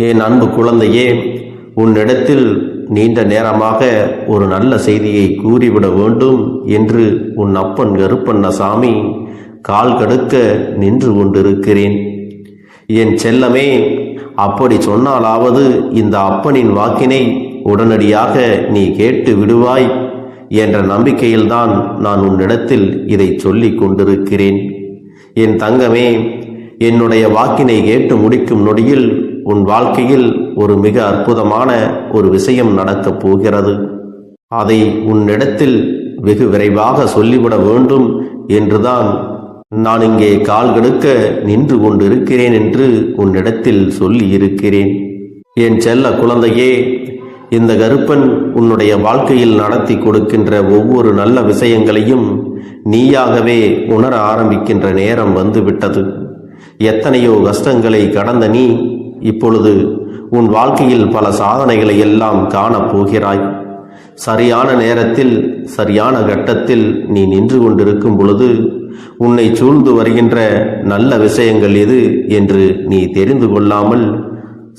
என் அன்பு குழந்தையே, உன்னிடத்தில் நீண்ட நேரமாக ஒரு நல்ல செய்தியை கூறிவிட வேண்டும் என்று உன் அப்பன் கருப்பண்ணசாமி கால் கடுக்க நின்று கொண்டிருக்கிறேன். என் செல்லமே, அப்படி சொன்னாலாவது இந்த அப்பனின் வாக்கினை உடனடியாக நீ கேட்டு விடுவாய் என்ற நம்பிக்கையில்தான் நான் உன்னிடத்தில் இதை சொல்லிக் கொண்டிருக்கிறேன். என் தங்கமே, என்னுடைய வாக்கினை கேட்டு முடிக்கும் நொடியில் உன் வாழ்க்கையில் ஒரு மிக அற்புதமான ஒரு விஷயம் நடக்கப் போகிறது. அதை உன்னிடத்தில் வெகு விரைவாக சொல்லிவிட வேண்டும் என்றுதான் நான் இங்கே கால் கடுக்க நின்று கொண்டிருக்கிறேன் என்று உன்னிடத்தில் சொல்லி இருக்கிறேன். என் செல்ல குழந்தையே, இந்த கருப்பன் உன்னுடைய வாழ்க்கையில் நடத்தி கொடுக்கின்ற ஒவ்வொரு நல்ல விஷயங்களையும் நீயாகவே உணர ஆரம்பிக்கின்ற நேரம் வந்துவிட்டது. எத்தனையோ கஷ்டங்களை கடந்த நீ இப்பொழுது உன் வாழ்க்கையில் பல சாதனைகளை எல்லாம் காணப்போகிறாய். சரியான நேரத்தில் சரியான கட்டத்தில் நீ நின்று கொண்டிருக்கும் பொழுது உன்னை சூழ்ந்து வருகின்ற நல்ல விஷயங்கள் எது என்று நீ தெரிந்து கொள்ளாமல்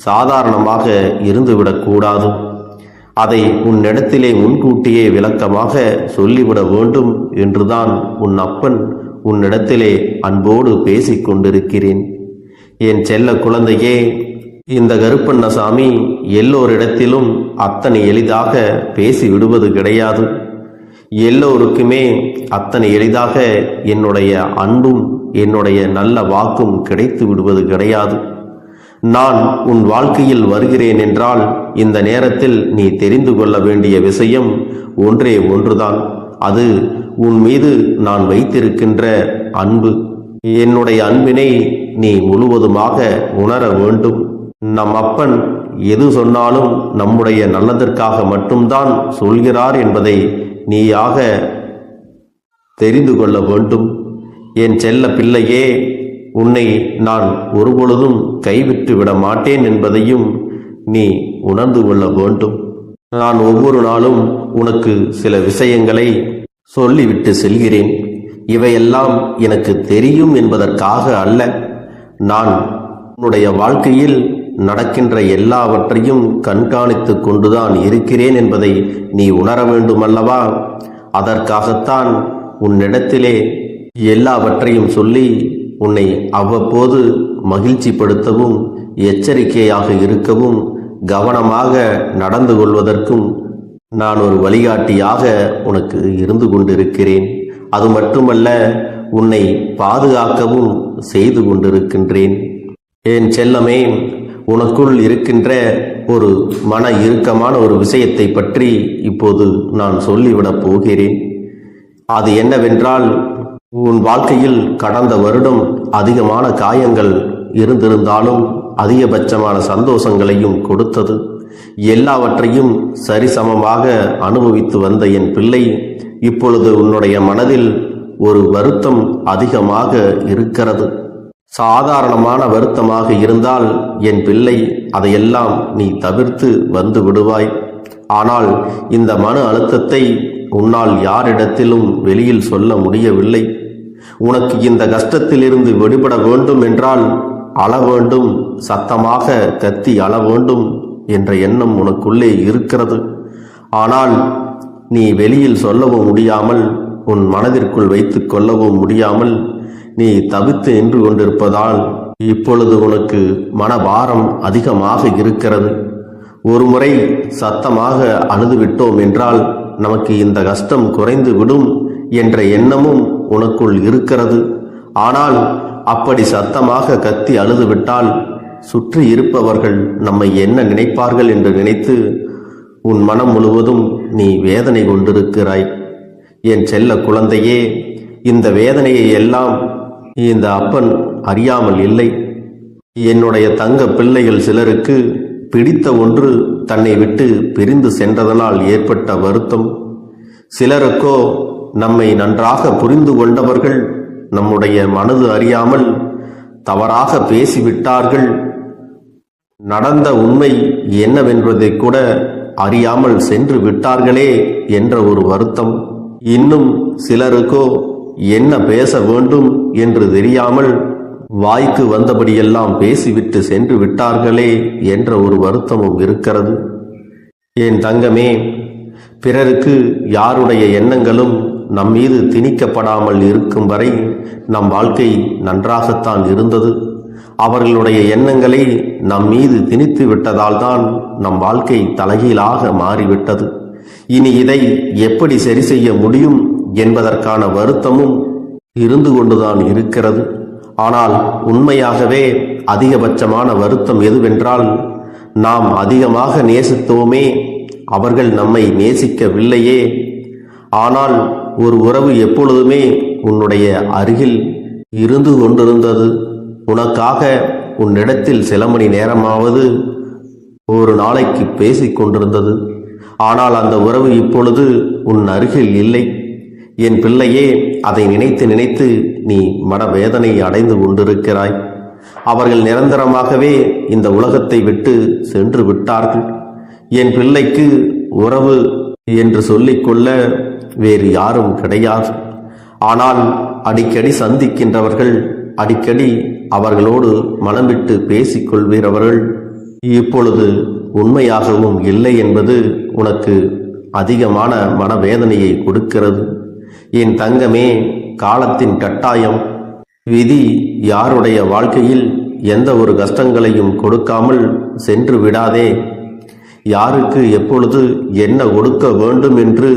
சாதாரணமாக இருந்துவிடக்கூடாது. அதை உன்னிடத்திலே முன்கூட்டியே விளக்கமாக சொல்லிவிட வேண்டும் என்றுதான் உன் அப்பன் உன்னிடத்திலே அன்போடு பேசிக் கொண்டிருக்கிறேன். என் செல்ல குழந்தையே, இந்த கருப்பண்ணசாமி எல்லோரிடத்திலும் அத்தனை எளிதாக பேசி விடுவது கிடையாது. எல்லோருக்குமே அத்தனை எளிதாக என்னுடைய அன்பும் என்னுடைய நல்ல வாக்கும் கிடைத்து விடுவது கிடையாது. நான் உன் வாழ்க்கையில் வருகிறேன் என்றால் இந்த நேரத்தில் நீ தெரிந்து கொள்ள வேண்டிய விஷயம் ஒன்றே ஒன்றுதான். அது உன் மீது நான் வைத்திருக்கின்ற அன்பு. என்னுடைய அன்பினை நீ முழுவதுமாக உணர வேண்டும். நம் அப்பன் எது சொன்னாலும் நம்முடைய நல்லதற்காக மட்டும்தான் சொல்கிறார் என்பதை நீயாக தெரிந்து கொள்ள வேண்டும். என் செல்ல பிள்ளையே, உன்னை நான் ஒருபொழுதும் கைவிட்டு விட மாட்டேன் என்பதையும் நீ உணர்ந்து கொள்ள வேண்டும். நான் ஒவ்வொரு நாளும் உனக்கு சில விஷயங்களை சொல்லிவிட்டு செல்கிறேன். இவையெல்லாம் எனக்கு தெரியும் என்பதற்காக அல்ல. நான் உன்னுடைய வாழ்க்கையில் நடக்கின்ற எல்லாவற்றையும் கண்காணித்து கொண்டுதான் இருக்கிறேன் என்பதை நீ உணர வேண்டுமல்லவா? அதற்காகத்தான் உன்னிடத்திலே எல்லாவற்றையும் சொல்லி உன்னை அவ்வப்போது மகிழ்ச்சிப்படுத்தவும் எச்சரிக்கையாக இருக்கவும் கவனமாக நடந்து கொள்வதற்கும் நான் ஒரு வழிகாட்டியாக உனக்கு இருந்து கொண்டிருக்கிறேன். அது மட்டுமல்ல, உன்னை பாதுகாக்கவும் செய்து கொண்டிருக்கின்றேன். என் செல்லமே, உனக்குள் இருக்கின்ற ஒரு மன இறுக்கமான ஒரு விஷயத்தை பற்றி இப்போது நான் சொல்லிவிடப் போகிறேன். அது என்னவென்றால், உன் வாழ்க்கையில் கடந்த வருடம் அதிகமான காயங்கள் இருந்திருந்தாலும் அதிகபட்சமான சந்தோஷங்களையும் கொடுத்தது. எல்லாவற்றையும் சரிசமமாக அனுபவித்து வந்த என் பிள்ளை, இப்பொழுது உன்னுடைய மனதில் ஒரு வருத்தம் அதிகமாக இருக்கிறது. சாதாரணமான வருத்தமாக இருந்தால் என் பிள்ளை அதையெல்லாம் நீ தவிர்த்து வந்து விடுவாய். ஆனால் இந்த மன அழுத்தத்தை உன்னால் யாரிடத்திலும் வெளியில் சொல்ல முடியவில்லை. உனக்கு இந்த கஷ்டத்திலிருந்து விடுபட வேண்டும் என்றால் அழ வேண்டும், சத்தமாக கத்தி அழ வேண்டும் என்ற எண்ணம் உனக்குள்ளே இருக்கிறது. ஆனால் நீ வெளியில் சொல்லவும் முடியாமல், உன் மனதிற்குள் வைத்து கொள்ளவும் முடியாமல் நீ தவித்து நின்று கொண்டிருப்பதால் இப்பொழுது உனக்கு மனபாரம் அதிகமாக இருக்கிறது. ஒரு முறை சத்தமாக அழுதுவிட்டோம் என்றால் நமக்கு இந்த கஷ்டம் குறைந்து விடும் என்ற எண்ணமும் உனக்குள் இருக்கிறது. ஆனால் அப்படி சத்தமாக கத்தி அழுதுவிட்டால் சுற்றி இருப்பவர்கள் நம்மை என்ன நினைப்பார்கள் என்று நினைத்து உன் மனம் முழுவதும் நீ வேதனை கொண்டிருக்கிறாய். என் செல்ல குழந்தையே, இந்த வேதனையை எல்லாம் இந்த அப்பன் அறியாமல் இல்லை. என்னுடைய தங்க பிள்ளைகள் சிலருக்கு பிடித்த ஒன்று தன்னை விட்டு பிரிந்து சென்றதனால் ஏற்பட்ட வருத்தம். சிலருக்கோ நம்மை நன்றாக புரிந்து கொண்டவர்கள் நம்முடைய மனது அறியாமல் தவறாக பேசிவிட்டார்கள். நடந்த உண்மை என்னவென்பதை கூட அறியாமல் சென்று விட்டார்களே என்ற ஒரு வருத்தம். இன்னும் சிலருக்கோ என்ன பேச வேண்டும் என்று தெரியாமல் வாய்க்கு வந்தபடியெல்லாம் பேசிவிட்டு சென்று விட்டார்களே என்ற ஒரு வருத்தமும் இருக்கிறது. என் தங்கமே, பிறருக்கு யாருடைய எண்ணங்களும் நம் மீது திணிக்கப்படாமல் இருக்கும் வரை நம் வாழ்க்கை நன்றாகத்தான் இருந்தது. அவர்களுடைய எண்ணங்களை நம் மீது திணித்து விட்டதால் தான் நம் வாழ்க்கை தலைகீழாக மாறிவிட்டது. இனி இதை எப்படி சரி செய்ய முடியும் என்பதற்கான வருத்தமும் இருந்து கொண்டுதான் இருக்கிறது. ஆனால் உண்மையாகவே அதிகபட்சமான வருத்தம் எதுவென்றால், நாம் அதிகமாக நேசித்தோமே, அவர்கள் நம்மை நேசிக்கவில்லையே. ஆனால் ஒரு உறவு எப்பொழுதுமே உன்னுடைய அருகில் இருந்து கொண்டிருந்தது. உனக்காக உன்னிடத்தில் சில மணி நேரமாவது ஒரு நாளைக்கு பேசிக் கொண்டிருந்தது. ஆனால் அந்த உறவு இப்பொழுது உன் அருகில் இல்லை. என் பிள்ளையே, அதை நினைத்து நினைத்து நீ மனவேதனை அடைந்து கொண்டிருக்கிறாய். அவர்கள் நிரந்தரமாகவே இந்த உலகத்தை விட்டு சென்று விட்டார்கள். என் பிள்ளைக்கு உறவு என்று சொல்லிக்கொள்ள வேறு யாரும் கிடையாது. ஆனால் அடிக்கடி சந்திக்கின்றவர்கள், அடிக்கடி அவர்களோடு மனம் விட்டு பேசிக்கொள்கிறவர்கள் இப்பொழுது உண்மையாகவும் இல்லை என்பது உனக்கு அதிகமான மனவேதனையை கொடுக்கிறது. என் தங்கமே, காலத்தின் கட்டாயம், விதி யாருடைய வாழ்க்கையில் எந்த ஒரு கஷ்டங்களையும் கொடுக்காமல் சென்று விடாதே. யாருக்கு எப்பொழுது என்ன கொடுக்க வேண்டும் என்று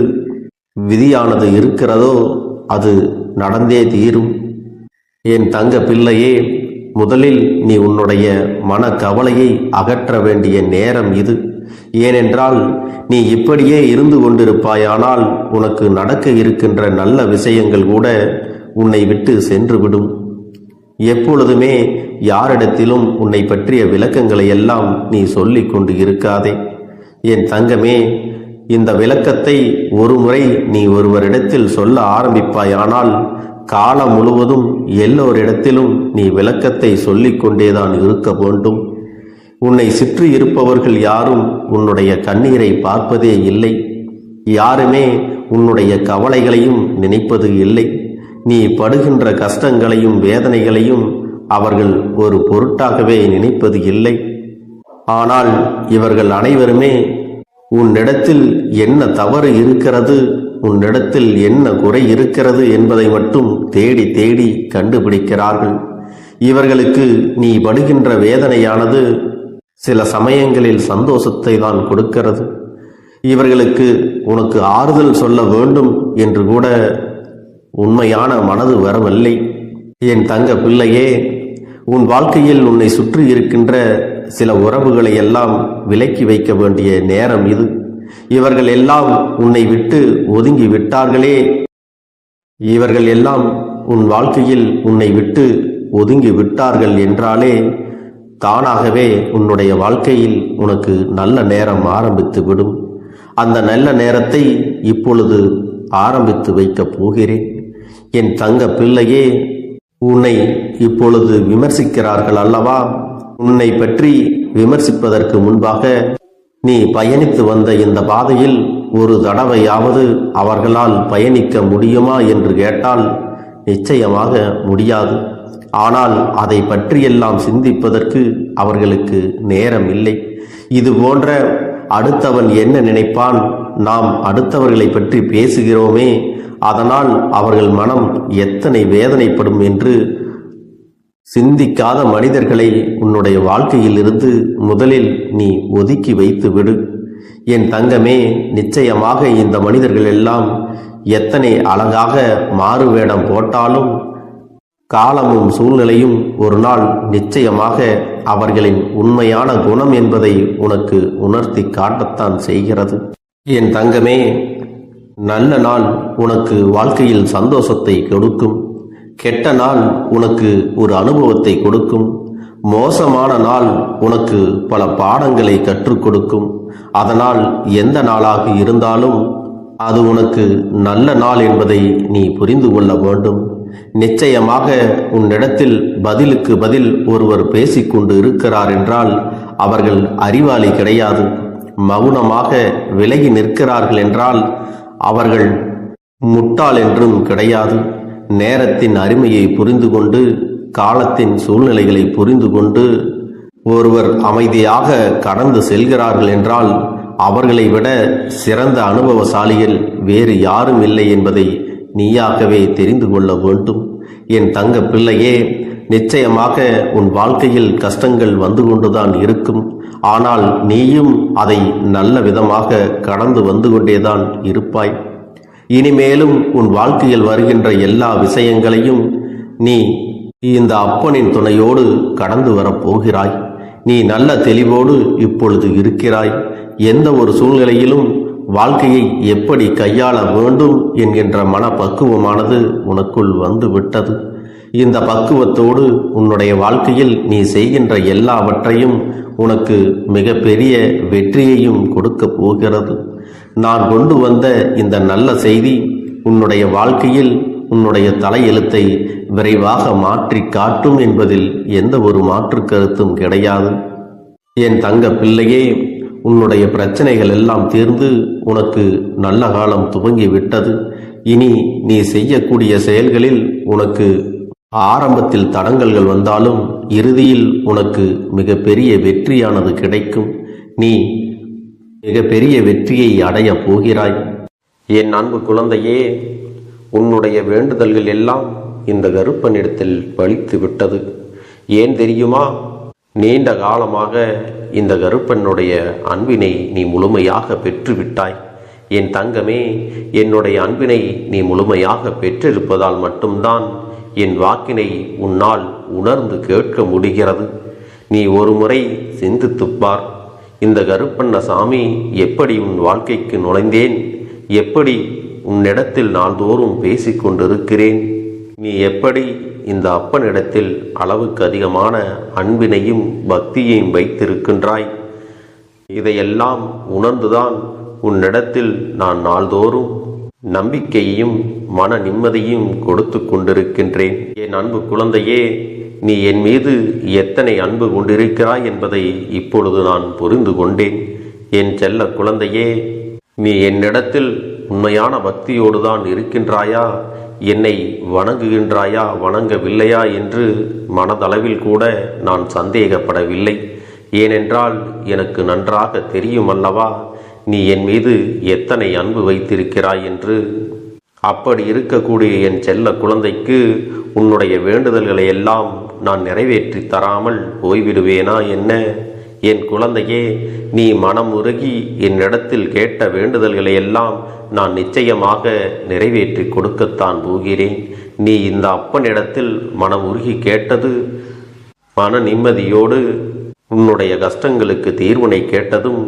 விதியானது இருக்கிறதோ அது நடந்தே தீரும். என் தங்க பிள்ளையே, முதலில் நீ உன்னுடைய மன கவலையை அகற்ற வேண்டிய நேரம் இது. ஏனென்றால் நீ இப்படியே இருந்து கொண்டிருப்பாயானால் உனக்கு நடக்க இருக்கின்ற நல்ல விஷயங்கள் கூட உன்னை விட்டு சென்றுவிடும். எப்பொழுதுமே யாரிடத்திலும் உன்னை பற்றிய விளக்கங்களை எல்லாம் நீ சொல்லிக் கொண்டு இருக்காதே. என் தங்கமே, இந்த விளக்கத்தை ஒரு முறை நீ ஒருவரிடத்தில் சொல்ல ஆரம்பிப்பாயானால் காலம் முழுவதும் எல்லோரிடத்திலும் நீ விளக்கத்தை சொல்லிக் கொண்டேதான் இருக்க வேண்டும். உன்னை சுற்றி இருப்பவர்கள் யாரும் உன்னுடைய கண்ணீரை பார்ப்பதே இல்லை. யாருமே உன்னுடைய கவலைகளையும் நினைப்பது இல்லை. நீ படுகின்ற கஷ்டங்களையும் வேதனைகளையும் அவர்கள் ஒரு பொருட்டாகவே நினைப்பது இல்லை. ஆனால் இவர்கள் அனைவருமே உன்னிடத்தில் என்ன தவறு இருக்கிறது, உன்னிடத்தில் என்ன குறை இருக்கிறது என்பதை மட்டும் தேடி தேடி கண்டுபிடிக்கிறார்கள். இவர்களுக்கு நீ படுகின்ற வேதனையானது சில சமயங்களில் சந்தோஷத்தை தான் கொடுக்கிறது. இவர்களுக்கு உனக்கு ஆறுதல் சொல்ல வேண்டும் என்று கூட உண்மையான மனது வரவில்லை. என் தங்க பிள்ளையே, உன் வாழ்க்கையில் உன்னை சுற்றி இருக்கின்ற சில உறவுகளை எல்லாம் விலக்கி வைக்க வேண்டிய நேரம் இது. இவர்கள் எல்லாம் உன்னை விட்டு ஒதுங்கி விட்டார்களே, இவர்கள் எல்லாம் உன் வாழ்க்கையில் உன்னை விட்டு ஒதுங்கி விட்டார்கள் என்றாலே தானாகவே உன்னுடைய வாழ்க்கையில் உனக்கு நல்ல நேரம் ஆரம்பித்து விடும். அந்த நல்ல நேரத்தை இப்பொழுது ஆரம்பித்து வைக்கப் போகிறேன். என் தங்க பிள்ளையே, உன்னை இப்பொழுது விமர்சிக்கிறார்கள் அல்லவா? உன்னை பற்றி விமர்சிப்பதற்கு முன்பாக நீ பயணித்து வந்த இந்த பாதையில் ஒரு தடவையாவது அவர்களால் பயணிக்க முடியுமா என்று கேட்டால் நிச்சயமாக முடியாது. ஆனால் அதை பற்றியெல்லாம் சிந்திப்பதற்கு அவர்களுக்கு நேரம் இல்லை. இது போன்ற அடுத்தவன் என்ன நினைப்பான், நாம் அடுத்தவர்களை பற்றி பேசுகிறோமே, அதனால் அவர்கள் மனம் எத்தனை வேதனைப்படும் என்று சிந்திக்காத மனிதர்களை உன்னுடைய வாழ்க்கையில் இருந்து முதலில் நீ ஒதுக்கி வைத்து விடு. என் தங்கமே, நிச்சயமாக இந்த மனிதர்கள் எல்லாம் எத்தனை அழகாக மாறுவேடம் போட்டாலும் காலமும் சூழ்நிலையும் ஒரு நாள் நிச்சயமாக அவர்களின் உண்மையான குணம் என்பதை உனக்கு உணர்த்தி காட்டத்தான் செய்கிறது. என் தங்கமே, நல்ல நாள் உனக்கு வாழ்க்கையில் சந்தோஷத்தை கொடுக்கும். கெட்ட நாள் உனக்கு ஒரு அனுபவத்தை கொடுக்கும். மோசமான நாள் உனக்கு பல பாடங்களை கற்றுக் கொடுக்கும். அதனால் எந்த நாளாக இருந்தாலும் அது உனக்கு நல்ல நாள் என்பதை நீ புரிந்து கொள்ள வேண்டும். நிச்சயமாக உன்னிடத்தில் பதிலுக்கு பதில் ஒருவர் பேசிக்கொண்டு இருக்கிறார் என்றால் அவர்கள் அறிவாளி கிடையாது. மௌனமாக விலகி நிற்கிறார்கள் என்றால் அவர்கள் முட்டாள் என்றும் கிடையாது. நேரத்தின் அருமையை புரிந்து கொண்டு காலத்தின் சூழ்நிலைகளை புரிந்து கொண்டு ஒருவர் அமைதியாக கடந்து செல்கிறார்கள் என்றால் அவர்களை விட சிறந்த அனுபவசாலிகள் வேறு யாரும் இல்லை என்பதை நீயாகவே தெரிந்து கொள்ள வேண்டும். என் தங்க பிள்ளையே, நிச்சயமாக உன் வாழ்க்கையில் கஷ்டங்கள் வந்து கொண்டுதான் இருக்கும். ஆனால் நீயும் அதை நல்ல விதமாக கடந்து வந்து கொண்டேதான் இருப்பாய். இனிமேலும் உன் வாழ்க்கையில் வருகின்ற எல்லா விஷயங்களையும் நீ இந்த அப்பனின் துணையோடு கடந்து வரப்போகிறாய். நீ நல்ல தெளிவோடு இப்பொழுது இருக்கிறாய். எந்த ஒரு சூழ்நிலையிலும் வாழ்க்கையை எப்படி கையாள வேண்டும் என்கின்ற மனப்பக்குவமானது உனக்குள் வந்து விட்டது. இந்த பக்குவத்தோடு உன்னுடைய வாழ்க்கையில் நீ செய்கின்ற எல்லாவற்றையும் உனக்கு மிகப்பெரிய வெற்றியையும் கொடுக்க போகிறது. நான் கொண்டு வந்த இந்த நல்ல செய்தி உன்னுடைய வாழ்க்கையில் உன்னுடைய தலையெழுத்தை விரைவாக மாற்றி காட்டும் என்பதில் எந்த ஒரு மாற்று கருத்தும் கிடையாது. என் தங்க பிள்ளையே, உன்னுடைய பிரச்சனைகள் எல்லாம் தீர்ந்து உனக்கு நல்ல காலம் துவங்கி விட்டது. இனி நீ செய்யக்கூடிய செயல்களில் உனக்கு ஆரம்பத்தில் தடங்கல்கள் வந்தாலும் இறுதியில் உனக்கு மிகப்பெரிய வெற்றியானது கிடைக்கும். நீ மிகப்பெரிய வெற்றியை அடைய போகிறாய். என் அன்பு குழந்தையே, உன்னுடைய வேண்டுதல்கள் எல்லாம் இந்த கருப்பனிடத்தில் பலித்து விட்டது. ஏன் தெரியுமா? நீண்ட காலமாக இந்த கருப்பனுடைய அன்பினை நீ முழுமையாக பெற்றுவிட்டாய். என் தங்கமே, என்னுடைய அன்பினை நீ முழுமையாக பெற்றிருப்பதால் மட்டும்தான் என் வாக்கினை உன்னால் உணர்ந்து கேட்க முடிகிறது. நீ ஒரு முறை சிந்தித்துப்பார். இந்த கருப்பண்ணசாமி எப்படி உன் வாழ்க்கைக்கு நுழைந்தேன், எப்படி உன்னிடத்தில் நாள்தோறும் பேசிக்கொண்டிருக்கிறேன், நீ எப்படி இந்த அப்பனிடத்தில் அளவுக்கு அதிகமான அன்பினையும் பக்தியையும் வைத்திருக்கின்றாய், இதையெல்லாம் உணர்ந்துதான் உன்னிடத்தில் நான் நாள்தோறும் நம்பிக்கையையும் மன நிம்மதியும் கொடுத்து கொண்டிருக்கின்றேன். என் அன்பு குழந்தையே, நீ என் மீது எத்தனை அன்பு கொண்டிருக்கிறாய் என்பதை இப்பொழுது நான் புரிந்து கொண்டேன். என் செல்ல குழந்தையே, நீ என்னிடத்தில் உண்மையான பக்தியோடு தான் இருக்கின்றாயா, என்னை வணங்குகின்றாயா வணங்கவில்லையா என்று மனதளவில் கூட நான் சந்தேகப்படவில்லை. ஏனென்றால் எனக்கு நன்றாக தெரியும் அல்லவா நீ என் மீது எத்தனை அன்பு வைத்திருக்கிறாய் என்று. அப்படி இருக்கக்கூடிய என் செல்ல குழந்தைக்கு உன்னுடைய வேண்டுதல்களை எல்லாம் நான் நிறைவேற்றி தராமல் போய்விடுவேனா என்ன? என் குழந்தையே, நீ மனம் உருகி என்னிடத்தில் கேட்ட வேண்டுதல்களை எல்லாம் நான் நிச்சயமாக நிறைவேற்றி கொடுக்கத்தான் போகிறேன். நீ இந்த அப்பனிடத்தில் மனம் உருகி கேட்டது, மன நிம்மதியோடு உன்னுடைய கஷ்டங்களுக்கு தீர்வினை கேட்டதும்,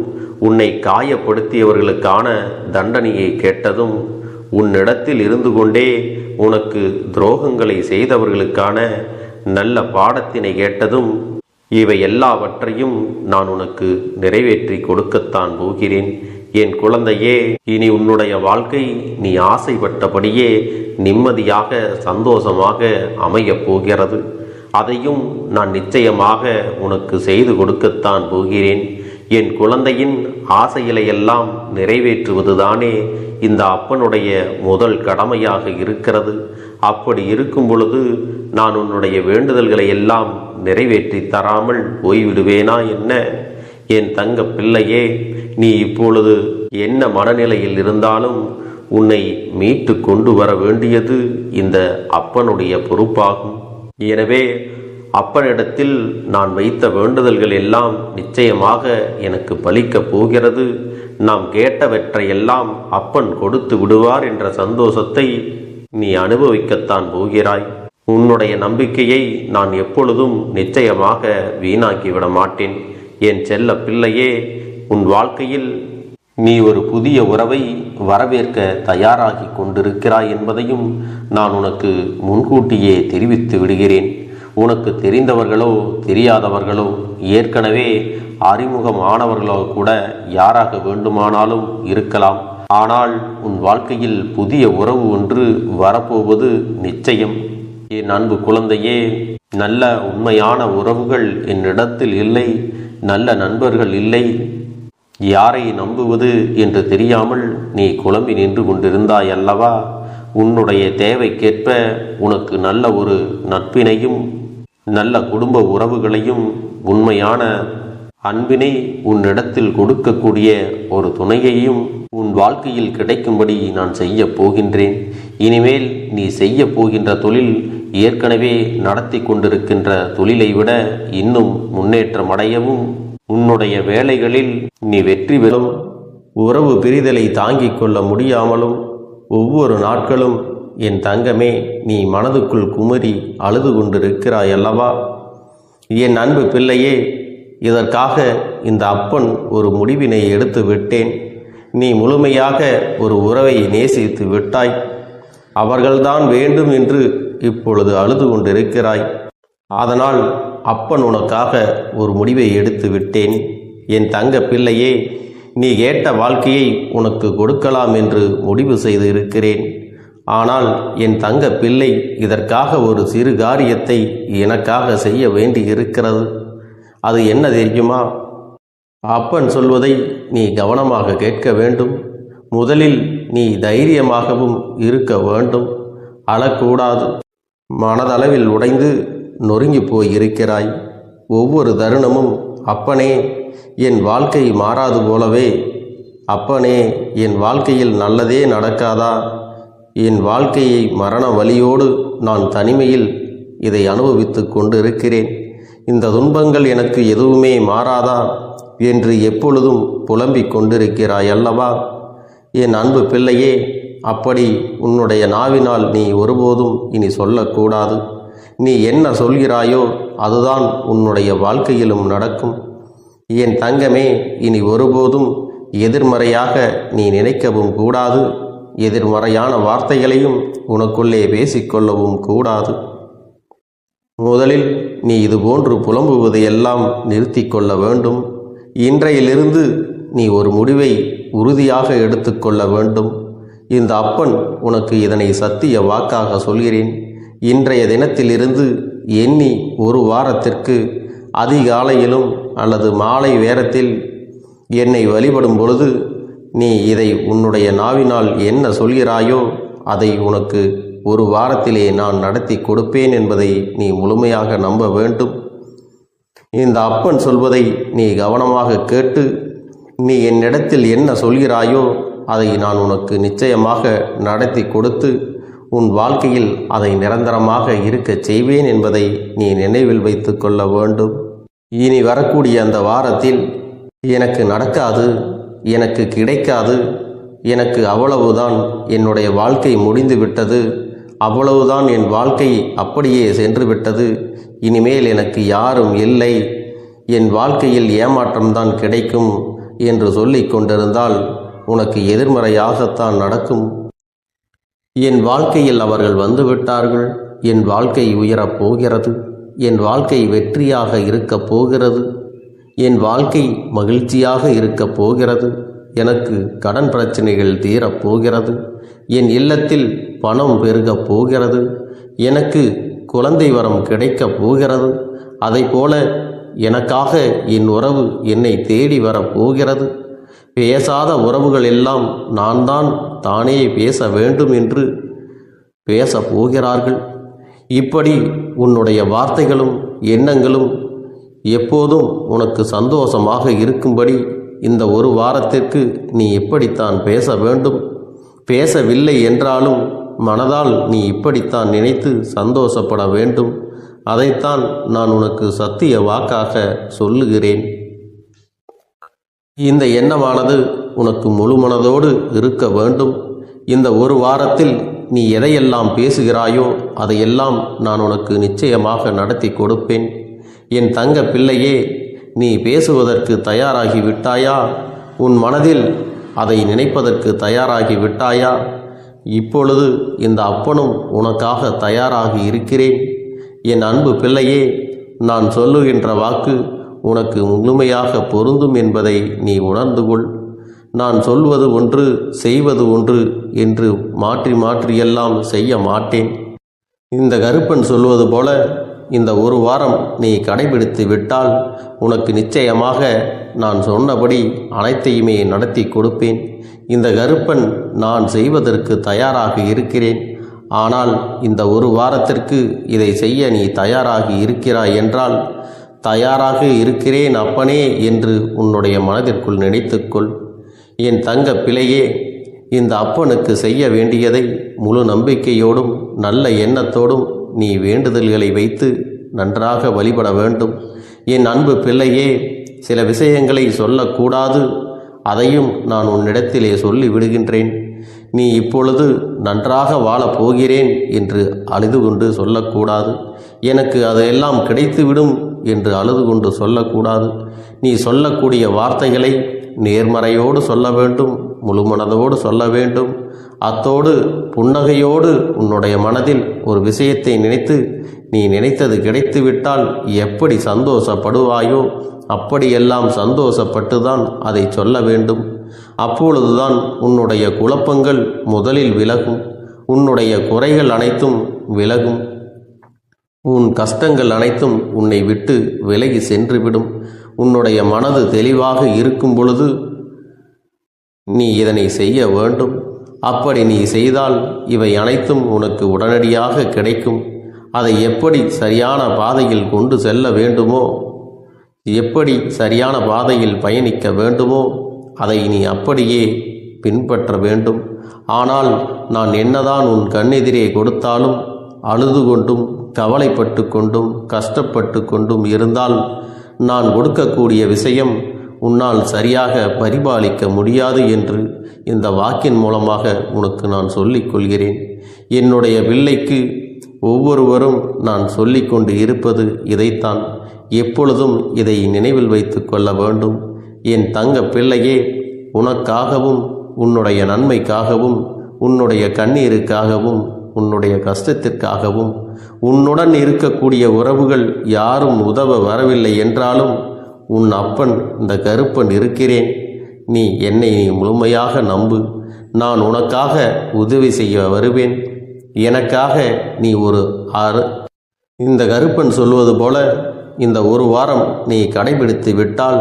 உன்னை காயப்படுத்தியவர்களுக்கான தண்டனையை கேட்டதும், உன்னிடத்தில் இருந்து கொண்டே உனக்கு துரோகங்களை செய்தவர்களுக்கான நல்ல பாடத்தினை கேட்டதும், இவை எல்லாவற்றையும் நான் உனக்கு நிறைவேற்றி கொடுக்கத்தான் போகிறேன். என் குழந்தையே, இனி உன்னுடைய வாழ்க்கை நீ ஆசைப்பட்டபடியே நிம்மதியாக சந்தோஷமாக அமையப் போகிறது. அதையும் நான் நிச்சயமாக உனக்கு செய்து கொடுக்கத்தான் போகிறேன். என் குழந்தையின் ஆசைகளை எல்லாம் நிறைவேற்றுவதுதானே இந்த அப்பனுடைய முதல் கடமையாக இருக்கிறது. அப்படி இருக்கும் பொழுது நான் உன்னுடைய வேண்டுதல்களை எல்லாம் நிறைவேற்றி தராமல் போய்விடுவேனா என்ன? என் தங்க பிள்ளையே, நீ இப்பொழுது என்ன மனநிலையில் இருந்தாலும் உன்னை மீட்டு கொண்டு வர வேண்டியது இந்த அப்பனுடைய பொறுப்பாகும். எனவே அப்பனிடத்தில் நான் வைத்த வேண்டுதல்கள் எல்லாம் நிச்சயமாக எனக்கு பலிக்கப் போகிறது. நாம் கேட்டவற்றையெல்லாம் அப்பன் கொடுத்து விடுவார் என்ற சந்தோஷத்தை நீ அனுபவிக்கத்தான் போகிறாய். உன்னுடைய நம்பிக்கையை நான் எப்பொழுதும் நிச்சயமாக வீணாக்கிவிட மாட்டேன். என் செல்ல பிள்ளையே, உன் வாழ்க்கையில் நீ ஒரு புதிய உறவை வரவேற்க தயாராகி கொண்டிருக்கிறாய் என்பதையும் நான் உனக்கு முன்கூட்டியே தெரிவித்து விடுகிறேன். உனக்கு தெரிந்தவர்களோ தெரியாதவர்களோ ஏற்கனவே அறிமுகமானவர்களோ கூட யாராக வேண்டுமானாலும் இருக்கலாம். ஆனால் உன் வாழ்க்கையில் புதிய உறவு ஒன்று வரப்போவது நிச்சயம். என் அன்பு குழந்தையே, நல்ல உண்மையான உறவுகள் என்னிடத்தில் இல்லை, நல்ல நண்பர்கள் இல்லை. யாரை நம்புவது என்று தெரியாமல் நீ குழம்பி நின்று கொண்டிருந்தாய் அல்லவா? உன்னுடைய தேவைக்கேற்ப உனக்கு நல்ல ஒரு நட்பினையும் நல்ல குடும்ப உறவுகளையும் உண்மையான அன்பினை உன்னிடத்தில் கொடுக்கக்கூடிய ஒரு துணையையும் உன் வாழ்க்கையில் கிடைக்கும்படி நான் செய்ய போகின்றேன். இனிமேல் நீ செய்ய போகின்ற தொழில் ஏற்கனவே நடத்தி கொண்டிருக்கின்ற தொழிலை விட இன்னும் முன்னேற்றம் அடையவும், உன்னுடைய வேலைகளில் நீ வெற்றி பெறும், உறவு பிரிதலை தாங்கிக் கொள்ள முடியாமலும் ஒவ்வொரு நாட்களும் என் தங்கமே நீ மனதுக்குள் குமரி அழுது கொண்டிருக்கிறாய் அல்லவா? என் அன்பு பிள்ளையே, இதற்காக இந்த அப்பன் ஒரு முடிவினை எடுத்து விட்டேன். நீ முழுமையாக ஒரு உறவை நேசித்து விட்டாய். அவர்கள்தான் வேண்டும் என்று இப்பொழுது அழுது கொண்டிருக்கிறாய். அதனால் அப்பன் உனக்காக ஒரு முடிவை எடுத்து விட்டேன். என் தங்க பிள்ளையே, நீ கேட்ட வாழ்க்கையை உனக்கு கொடுக்கலாம் என்று முடிவு செய்து இருக்கிறேன். ஆனால் என் தங்க பிள்ளை, இதற்காக ஒரு சிறு காரியத்தை எனக்காக செய்ய வேண்டி இருக்கிறது. அது என்ன தெரியுமா? அப்பன் சொல்வதை நீ கவனமாக கேட்க வேண்டும். முதலில் நீ தைரியமாகவும் இருக்க வேண்டும். அழக்கூடாது. மனதளவில் உடைந்து நொறுங்கி போய் இருக்கிறாய். ஒவ்வொரு தருணமும் அப்பனே என் வாழ்க்கை மாறாது போலவே, அப்பனே என் வாழ்க்கையில் நல்லதே நடக்காதா, என் வாழ்க்கையை மரண வலியோடு நான் தனிமையில் இதை அனுபவித்து கொண்டு இருக்கிறேன். இந்த துன்பங்கள் எனக்கு எதுவுமே மாறாதா என்று எப்பொழுதும் புலம்பிக் கொண்டிருக்கிறாய் அல்லவா? என் அன்பு பிள்ளையே, அப்படி உன்னுடைய நாவினால் நீ ஒருபோதும் இனி சொல்லக்கூடாது. நீ என்ன சொல்கிறாயோ அதுதான் உன்னுடைய வாழ்க்கையிலும் நடக்கும். என் தங்கமே, இனி ஒருபோதும் எதிர்மறையாக நீ நினைக்கவும் கூடாது. எதிர்மறையான வார்த்தைகளையும் உனக்குள்ளே பேசிக்கொள்ளவும் கூடாது. முதலில் நீ இதுபோன்று புலம்புவதையெல்லாம் நிறுத்தி கொள்ள வேண்டும். இன்றையிலிருந்து நீ ஒரு முடிவை உறுதியாக எடுத்துக்கொள்ள வேண்டும். இந்த அப்பன் உனக்கு இதனை சத்திய வாக்காக சொல்கிறேன். இன்றைய தினத்திலிருந்து எண்ணி ஒரு வாரத்திற்கு அதிகாலையிலும் அல்லது மாலை நேரத்தில் என்னை வழிபடும் பொழுது நீ இதை உன்னுடைய நாவினால் என்ன சொல்கிறாயோ அதை உனக்கு ஒரு வாரத்திலே நான் நடத்தி கொடுப்பேன் என்பதை நீ முழுமையாக நம்ப வேண்டும். இந்த அப்பன் சொல்வதை நீ கவனமாக கேட்டு நீ என்னிடத்தில் என்ன சொல்கிறாயோ அதை நான் உனக்கு நிச்சயமாக நடத்தி கொடுத்து உன் வாழ்க்கையில் அதை நிரந்தரமாக இருக்கச் செய்வேன் என்பதை நீ நினைவில் வைத்து கொள்ள வேண்டும். இனி வரக்கூடிய அந்த வாரத்தில் எனக்கு நடக்காது, எனக்கு கிடைக்காது, எனக்கு அவ்வளவுதான், என்னுடைய வாழ்க்கை முடிந்து விட்டது, அவ்வளவுதான், என் வாழ்க்கை அப்படியே சென்று விட்டது, இனிமேல் எனக்கு யாரும் இல்லை, என் வாழ்க்கையில் ஏமாற்றம்தான் கிடைக்கும் என்று சொல்லிக் கொண்டிருந்தால் உனக்கு எதிர்மறையாகத்தான் நடக்கும். என் வாழ்க்கையில் அவர்கள் வந்துவிட்டார்கள். என் வாழ்க்கை உயரப் போகிறது. என் வாழ்க்கை வெற்றியாக இருக்கப் போகிறது. என் வாழ்க்கை மகிழ்ச்சியாக இருக்கப் போகிறது. எனக்கு கடன் பிரச்சனைகள் தீரப் போகிறது. என் இல்லத்தில் பணம் பெருகப் போகிறது. எனக்கு குழந்தை வரம் கிடைக்கப் போகிறது. அதைப்போல எனக்காக என் உறவு என்னை தேடி வரப்போகிறது. பேசாத உறவுகள் எல்லாம் நான் தான் தானே பேச வேண்டும் என்று பேசப் போகிறார்கள். இப்படி உன்னுடைய வார்த்தைகளும் எண்ணங்களும் எப்போதும் உனக்கு சந்தோஷமாக இருக்கும்படி இந்த ஒரு வாரத்திற்கு நீ இப்படித்தான் பேச வேண்டும். பேசவில்லை என்றாலும் மனதால் நீ இப்படித்தான் நினைத்து சந்தோஷப்பட வேண்டும். அதைத்தான் நான் உனக்கு சத்திய வாக்காக சொல்லுகிறேன். இந்த எண்ணமானது உனக்கு முழு மனதோடு இருக்க வேண்டும். இந்த ஒரு வாரத்தில் நீ எதையெல்லாம் பேசுகிறாயோ அதையெல்லாம் நான் உனக்கு நிச்சயமாக நடத்தி கொடுப்பேன். என் தங்க பிள்ளையே, நீ பேசுவதற்கு தயாராகி விட்டாயா? உன் மனதில் அதை நினைப்பதற்கு தயாராகி விட்டாயா? இப்பொழுது இந்த அப்பனும் உனக்காக தயாராகி இருக்கிறேன். என் அன்பு பிள்ளையே, நான் சொல்லுகின்ற வாக்கு உனக்கு முழுமையாக பொருந்தும் என்பதை நீ உணர்ந்து கொள். நான் சொல்வது ஒன்று செய்வது ஒன்று என்று மாற்றி மாற்றியெல்லாம் செய்ய மாட்டேன். இந்த கருப்பன் சொல்வது போல இந்த ஒரு வாரம் நீ கடைபிடித்து விட்டால் உனக்கு நிச்சயமாக நான் சொன்னபடி அனைத்தையுமே நடத்தி கொடுப்பேன். இந்த கருப்பன் நான் செய்வதற்கு தயாராக இருக்கிறேன். ஆனால் இந்த ஒரு வாரத்திற்கு இதை செய்ய நீ தயாராகி இருக்கிறாய் என்றால், தயாராக இருக்கிறேன் அப்பனே என்று உன்னுடைய மனதிற்குள் நினைத்துக்கொள். என் தங்க பிள்ளையே, இந்த அப்பனுக்கு செய்ய வேண்டியதை முழு நம்பிக்கையோடும் நல்ல எண்ணத்தோடும் நீ வேண்டுதல்களை வைத்து நன்றாக வழிபட வேண்டும். என் அன்பு பிள்ளையே, சில விஷயங்களை சொல்லக்கூடாது, அதையும் நான் உன்னிடத்திலே சொல்லி விடுகின்றேன். நீ இப்பொழுது நன்றாக வாழப் போகிறேன் என்று அழுது கொண்டு சொல்லக்கூடாது. எனக்கு அதையெல்லாம் கிடைத்துவிடும் என்று அழுது கொண்டு சொல்லக்கூடாது. நீ சொல்லக்கூடிய வார்த்தைகளை நேர்மறையோடு சொல்ல வேண்டும், முழுமனதோடு சொல்ல வேண்டும். அத்தோடு புன்னகையோடு உன்னுடைய மனதில் ஒரு விஷயத்தை நினைத்து, நீ நினைத்தது கிடைத்துவிட்டால் எப்படி சந்தோஷப்படுவாயோ அப்படியெல்லாம் சந்தோஷப்பட்டுதான் அதை சொல்ல வேண்டும். அப்பொழுதுதான் உன்னுடைய குழப்பங்கள் முதலில் விலகும், உன்னுடைய குறைகள் அனைத்தும் விலகும், உன் கஷ்டங்கள் அனைத்தும் உன்னை விட்டு விலகி சென்றுவிடும். உன்னுடைய மனது தெளிவாக இருக்கும் பொழுது நீ இதனை செய்ய வேண்டும். அப்படி நீ செய்தால் இவை அனைத்தும் உனக்கு உடனடியாக கிடைக்கும். அதை எப்படி சரியான பாதையில் கொண்டு செல்ல வேண்டுமோ, எப்படி சரியான பாதையில் பயணிக்க வேண்டுமோ அதை நீ அப்படியே பின்பற்ற வேண்டும். ஆனால் நான் என்னதான் உன் கண்ணெதிரே கொடுத்தாலும் அழுது கொண்டும் கவலைப்பட்டு கொண்டும் கஷ்டப்பட்டு கொண்டும் இருந்தால் நான் கொடுக்கக்கூடிய விஷயம் உன்னால் சரியாக பரிபாலிக்க முடியாது என்று இந்த வாக்கின் மூலமாக உனக்கு நான் சொல்லிக் கொள்கிறேன். என்னுடைய பிள்ளைக்கு ஒவ்வொருவரும் நான் சொல்லிக்கொண்டு இருப்பது இதைத்தான். எப்பொழுதும் இதை நினைவில் வைத்து கொள்ள வேண்டும். என் தங்க பிள்ளையே, உனக்காகவும் உன்னுடைய நன்மைக்காகவும் உன்னுடைய கண்ணீருக்காகவும் உன்னுடைய கஷ்டத்திற்காகவும் உன்னுடன் இருக்கக்கூடிய உறவுகள் யாரும் உதவ வரவில்லை என்றாலும் உன் அப்பன் இந்த கருப்பன் இருக்கிறேன். நீ என்னை முழுமையாக நம்பு. நான் உனக்காக உதவி செய்ய வருவேன். எனக்காக நீ இந்த கருப்பன் சொல்வது போல இந்த ஒரு வாரம் நீ கடைபிடித்து விட்டால்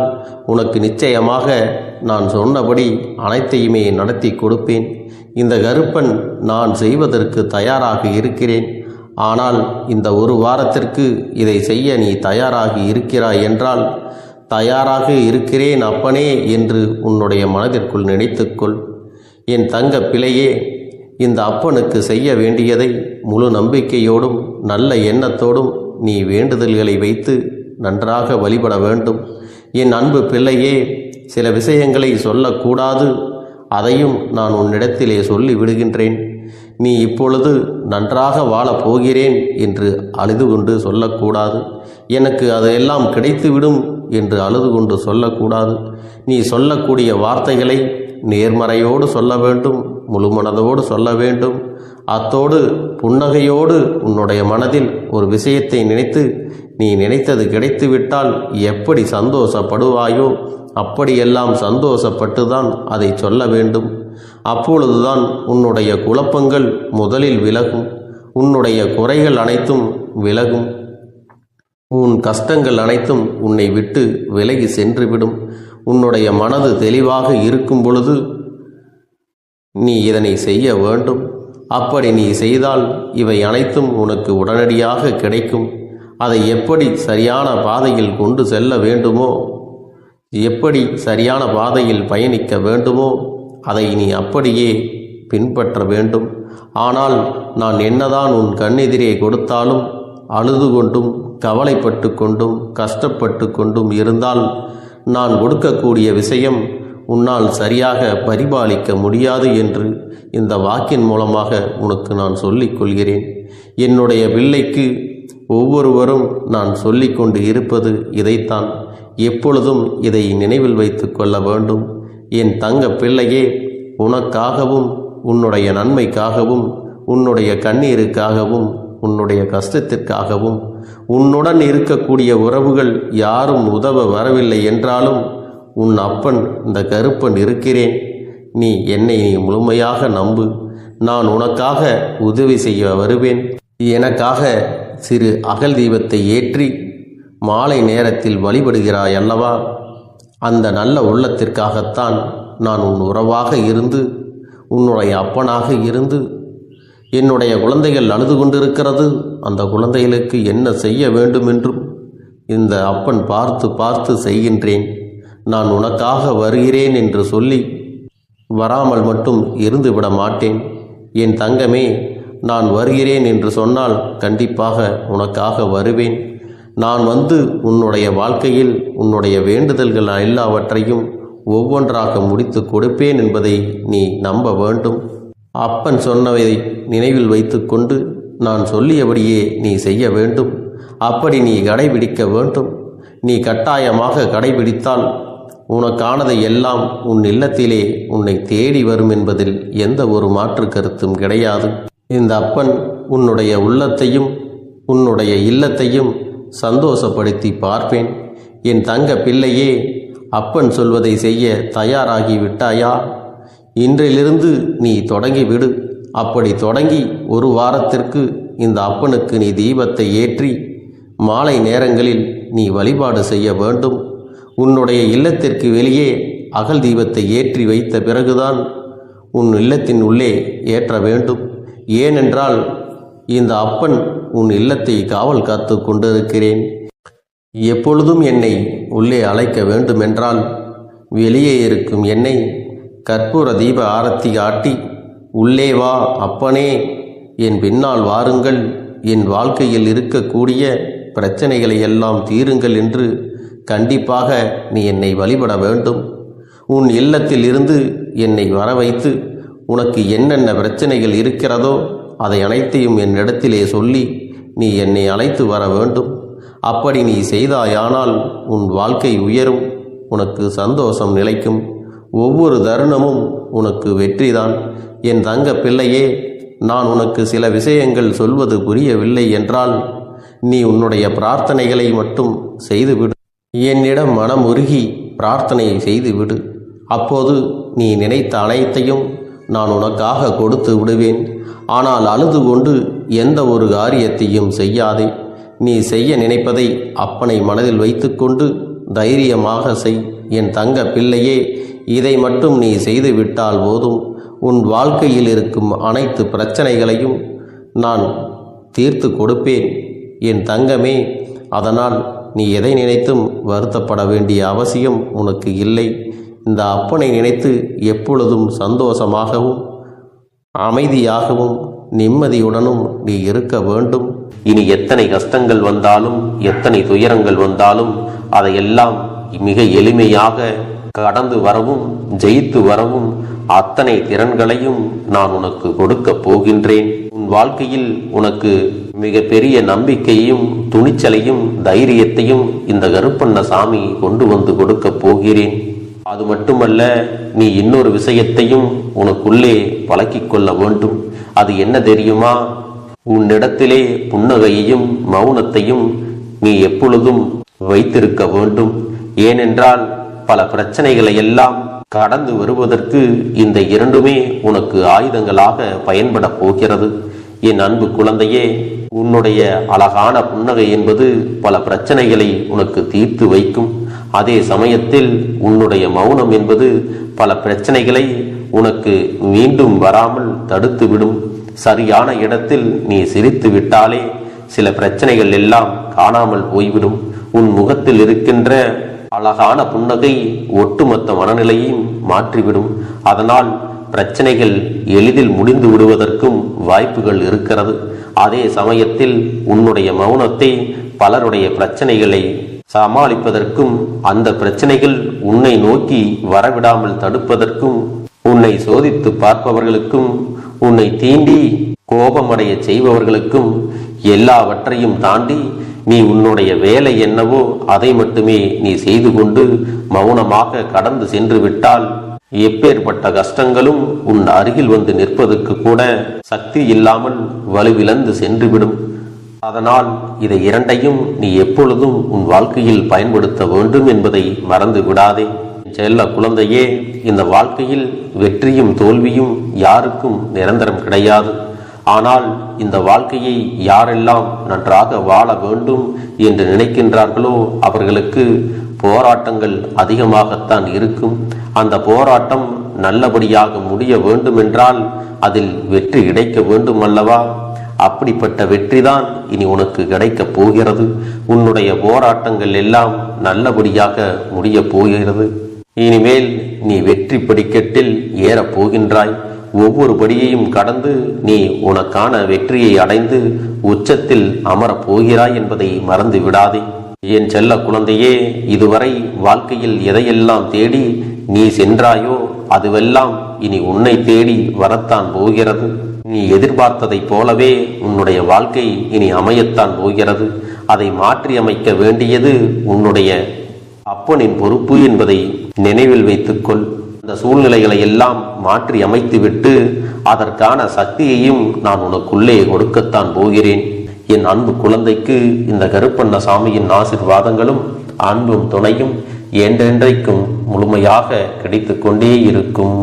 உனக்கு நிச்சயமாக நான் சொன்னபடி அனைத்தையுமே நடத்தி கொடுப்பேன். இந்த கருப்பன் நான் செய்வதற்கு தயாராக இருக்கிறேன். ஆனால் இந்த ஒரு வாரத்திற்கு இதை செய்ய நீ தயாராகி இருக்கிறாய் என்றால், தயாராக இருக்கிறேன் அப்பனே என்று உன்னுடைய மனதிற்குள் நினைத்துக்கொள். என் தங்க பிள்ளையே, இந்த அப்பனுக்கு செய்ய வேண்டியதை முழு நம்பிக்கையோடும் நல்ல எண்ணத்தோடும் நீ வேண்டுதல்களை வைத்து நன்றாக வழிபட வேண்டும். என் அன்பு பிள்ளையே, சில விஷயங்களை சொல்லக்கூடாது, அதையும் நான் உன்னிடத்திலே சொல்லி விடுகின்றேன். நீ இப்பொழுது நன்றாக வாழப் போகிறேன் என்று அழுது கொண்டு சொல்லக்கூடாது. எனக்கு அதையெல்லாம் கிடைத்துவிடும் என்று அழுது கொண்டு சொல்லக்கூடாது. நீ சொல்லக்கூடிய வார்த்தைகளை நேர்மறையோடு சொல்ல வேண்டும், முழுமனதோடு சொல்ல வேண்டும். அத்தோடு புன்னகையோடு உன்னுடைய மனதில் ஒரு விஷயத்தை நினைத்து, நீ நினைத்தது கிடைத்துவிட்டால் எப்படி சந்தோஷப்படுவாயோ அப்படியெல்லாம் சந்தோஷப்பட்டுதான் அதை சொல்ல வேண்டும். அப்பொழுதுதான் உன்னுடைய குழப்பங்கள் முதலில் விலகும், உன்னுடைய குறைகள் அனைத்தும் விலகும், உன் கஷ்டங்கள் அனைத்தும் உன்னை விட்டு விலகி சென்றுவிடும். உன்னுடைய மனது தெளிவாக இருக்கும் பொழுது நீ இதனை செய்ய வேண்டும். அப்படி நீ செய்தால் இவை அனைத்தும் உனக்கு உடனடியாக கிடைக்கும். அதை எப்படி சரியான பாதையில் கொண்டு செல்ல வேண்டுமோ, எப்படி சரியான பாதையில் பயணிக்க வேண்டுமோ அதை நீ அப்படியே பின்பற்ற வேண்டும். ஆனால் நான் என்னதான் உன் கண்ணெதிரே கொடுத்தாலும் அழுது கொண்டும் கவலைப்பட்டு கொண்டும் கஷ்டப்பட்டு கொண்டும் இருந்தால் நான் கொடுக்கக்கூடிய விஷயம் உன்னால் சரியாக பரிபாலிக்க முடியாது என்று இந்த வாக்கின் மூலமாக உனக்கு நான் சொல்லிக் கொள்கிறேன். என்னுடைய பிள்ளைக்கு ஒவ்வொருவரும் நான் சொல்லிக்கொண்டு இருப்பது இதைத்தான். எப்பொழுதும் இதை நினைவில் வைத்து கொள்ள வேண்டும். என் தங்க பிள்ளையே, உனக்காகவும் உன்னுடைய நன்மைக்காகவும் உன்னுடைய கண்ணீருக்காகவும் உன்னுடைய கஷ்டத்திற்காகவும் உன்னுடன் இருக்கக்கூடிய உறவுகள் யாரும் உதவ வரவில்லை என்றாலும் உன் அப்பன் இந்த கருப்பன் இருக்கிறேன். நீ என்னை முழுமையாக நம்பு. நான் உனக்காக உதவி செய்ய வருவேன். எனக்காக சிறு அகல் தீபத்தை ஏற்றி மாலை நேரத்தில் வழிபடுகிறாய் அல்லவா? அந்த நல்ல உள்ளத்திற்காகத்தான் நான் உன் உறவாக இருந்து, உன்னுடைய அப்பனாக இருந்து என்னுடைய குழந்தைகள் அழுது கொண்டிருக்கிறது, அந்த குழந்தைகளுக்கு என்ன செய்ய வேண்டும் என்றும் இந்த அப்பன் பார்த்து பார்த்து செய்கின்றேன். நான் உனக்காக வருகிறேன் என்று சொல்லி வராமல் மட்டும் இருந்துவிட மாட்டேன். என் தங்கமே, நான் வருகிறேன் என்று சொன்னால் கண்டிப்பாக உனக்காக வருவேன். நான் வந்து உன்னுடைய வாழ்க்கையில் உன்னுடைய வேண்டுதல்கள் எல்லாவற்றையும் ஒவ்வொன்றாக முடித்து கொடுப்பேன் என்பதை நீ நம்ப வேண்டும். அப்பன் சொன்னதை நினைவில் வைத்துக்கொண்டு நான் சொல்லியபடியே நீ செய்ய வேண்டும். அப்படி நீ கடைபிடிக்க வேண்டும். நீ கட்டாயமாக கடைபிடித்தால் உனக்கானதை எல்லாம் உன் இல்லத்திலே உன்னை தேடி வரும் என்பதில் எந்த ஒரு மாற்று கருத்தும் கிடையாது. இந்த அப்பன் உன்னுடைய உள்ளத்தையும் உன்னுடைய இல்லத்தையும் சந்தோஷப்படுத்தி பார்ப்பேன். என் தங்க பிள்ளையே, அப்பன் சொல்வதை செய்ய தயாராகி விட்டாயா? இன்றிலிருந்து நீ தொடங்கிவிடு. அப்படி தொடங்கி ஒரு வாரத்திற்கு இந்த அப்பனுக்கு நீ தீபத்தை ஏற்றி மாலை நேரங்களில் நீ வழிபாடு செய்ய வேண்டும். உன்னுடைய இல்லத்திற்கு வெளியே அகல் தீபத்தை ஏற்றி வைத்த பிறகுதான் உன் இல்லத்தின் உள்ளே ஏற்ற வேண்டும். ஏனென்றால் இந்த அப்பன் உன் இல்லத்தை காவல் காத்து கொண்டிருக்கிறேன். எப்பொழுதும் என்னை உள்ளே அழைக்க வேண்டுமென்றால் வெளியே இருக்கும் என்னை கற்பூர தீப ஆரத்தி காட்டி உள்ளே வா அப்பனே, என் பின்னால் வாருங்கள், என் வாழ்க்கையில் இருக்கக்கூடிய பிரச்சனைகளை எல்லாம் தீருங்கள் என்று கண்டிப்பாக நீ என்னை வழிபட வேண்டும். உன் இல்லத்தில் இருந்து என்னை வர வைத்து உனக்கு என்னென்ன பிரச்சனைகள் இருக்கிறதோ அதை அனைத்தையும் என்னிடத்திலே சொல்லி நீ என்னை அழைத்து வர வேண்டும். அப்படி நீ செய்தாயானால் உன் வாழ்க்கை உயரும், உனக்கு சந்தோஷம் நிலைக்கும், ஒவ்வொரு தருணமும் உனக்கு வெற்றிதான். என் தங்க பிள்ளையே, நான் உனக்கு சில விஷயங்கள் சொல்வது புரியவில்லை என்றால் நீ உன்னுடைய பிரார்த்தனைகளை மட்டும் செய்துவிடு. என்னிடம் மனமுருகி பிரார்த்தனை செய்துவிடு. அப்போது நீ நினைத்த அனைத்தையும் நான் உனக்காக கொடுத்து விடுவேன். ஆனால் அழுது கொண்டு எந்த ஒரு காரியத்தையும் செய்யாதே. நீ செய்ய நினைப்பதை அப்பனை மனதில் வைத்துக்கொண்டு தைரியமாக செய். என் தங்க பிள்ளையே, இதை மட்டும் நீ செய்துவிட்டால் போதும். உன் வாழ்க்கையில் இருக்கும் அனைத்து பிரச்சனைகளையும் நான் தீர்த்து கொடுப்பேன் என் தங்கமே. அதனால் நீ எதை நினைத்தும் வருத்தப்பட வேண்டிய அவசியம் உனக்கு இல்லை. இந்த அப்பனை நினைத்து எப்பொழுதும் சந்தோஷமாகவும் அமைதியாகவும் நிம்மதியுடனும் நீ இருக்க வேண்டும். இனி எத்தனை கஷ்டங்கள் வந்தாலும் எத்தனை துயரங்கள் வந்தாலும் அதையெல்லாம் மிக எளிமையாக கடந்து வரவும் ஜெயித்து வரவும் அத்தனை திறன்களையும் நான் உனக்கு கொடுக்க போகின்றேன். உன் வாழ்க்கையில் உனக்கு மிக பெரிய நம்பிக்கையும் துணிச்சலையும் தைரியத்தையும் இந்த கருப்பண்ணசாமி கொண்டு வந்து கொடுக்க போகிறேன். அது மட்டுமல்ல, நீ இன்னொரு விஷயத்தையும் உனக்குள்ளே பழக்கிக் கொள்ள வேண்டும். அது என்ன தெரியுமா? உன்னிடத்திலே புன்னகையையும் மௌனத்தையும் நீ எப்பொழுதும் வைத்திருக்க வேண்டும். ஏனென்றால் பல பிரச்சனைகளை எல்லாம் கடந்து வருவதற்கு இந்த இரண்டுமே உனக்கு ஆயுதங்களாக பயன்பட போகிறது. என் அன்பு குழந்தையே, உன்னுடைய அழகான புன்னகை என்பது பல பிரச்சனைகளை உனக்கு தீர்த்து வைக்கும். அதே சமயத்தில் உன்னுடைய மௌனம் என்பது பல பிரச்சனைகளை உனக்கு மீண்டும் வராமல் தடுத்துவிடும். சரியான இடத்தில் நீ சிரித்து விட்டாலே சில பிரச்சனைகள் எல்லாம் காணாமல் போய்விடும். உன் முகத்தில் இருக்கின்ற அழகான புன்னகை ஒட்டுமொத்த மனநிலையையும் மாற்றிவிடும். அதனால் பிரச்சனைகள் எளிதில் முடிந்து விடுவதற்கும் வாய்ப்புகள் இருக்கிறது. அதே சமயத்தில் உன்னுடைய மௌனத்தை பலருடைய பிரச்சனைகளை சமாளிப்பதற்கும் அந்த பிரச்சனைகள் உன்னை நோக்கி வரவிடாமல் தடுப்பதற்கும் உன்னை சோதித்து பார்ப்பவர்களுக்கும் உன்னை தீண்டி கோபமடைய செய்பவர்களுக்கும் எல்லாவற்றையும் தாண்டி நீ உன்னுடைய வேலை என்னவோ அதை மட்டுமே நீ செய்து கொண்டு மௌனமாக கடந்து சென்று விட்டால் எப்பேற்பட்ட கஷ்டங்களும் உன் அருகில் வந்து நிற்பதற்கு கூட சக்தி இல்லாமல் வலுவிழந்து சென்றுவிடும். அதனால் இதை இரண்டையும் நீ எப்பொழுதும் உன் வாழ்க்கையில் பயன்படுத்த வேண்டும் என்பதை மறந்து விடாதே. செல்ல குழந்தையே, இந்த வாழ்க்கையில் வெற்றியும் தோல்வியும் யாருக்கும் நிரந்தரம் கிடையாது. ஆனால் இந்த வாழ்க்கையை யாரெல்லாம் நன்றாக வாழ வேண்டும் என்று நினைக்கின்றார்களோ அவர்களுக்கு போராட்டங்கள் அதிகமாகத்தான் இருக்கும். அந்த போராட்டம் நல்லபடியாக முடிய வேண்டுமென்றால் அதில் வெற்றி கிடைக்க வேண்டும் அல்லவா? அப்படிப்பட்ட வெற்றிதான் இனி உனக்கு கிடைக்கப் போகிறது. உன்னுடைய போராட்டங்கள் எல்லாம் நல்லபடியாக முடிய போகிறது. இனிமேல் நீ வெற்றி படிக்கட்டில் ஏறப் போகின்றாய். ஒவ்வொரு படியையும் கடந்து நீ உனக்கான வெற்றியை அடைந்து உச்சத்தில் அமரப் போகிறாய் என்பதை மறந்து விடாதே. என் செல்ல குழந்தையே, இதுவரை வாழ்க்கையில் எதையெல்லாம் தேடி நீ சென்றாயோ அதுவெல்லாம் இனி உன்னை தேடி வரத்தான் போகிறது. நீ எதிர்பார்த்ததைப் போலவே உன்னுடைய வாழ்க்கை இனி அமையத்தான் போகிறது. அதை மாற்றி அமைக்க வேண்டியது உன்னுடைய அப்பனின் பொறுப்பு என்பதை நினைவில் வைத்துக்கொள். அந்த சூழ்நிலைகளை எல்லாம் மாற்றி அமைத்துவிட்டு அதற்கான சக்தியையும் நான் உனக்குள்ளே கொடுக்கத்தான் போகிறேன். என் அன்பு குழந்தைக்கு இந்த கருப்பண்ணசாமியின் ஆசீர்வாதங்களும் அன்பும் துணையும் என்றென்றைக்கும் முழுமையாக கிடைத்து கொண்டே இருக்கும்.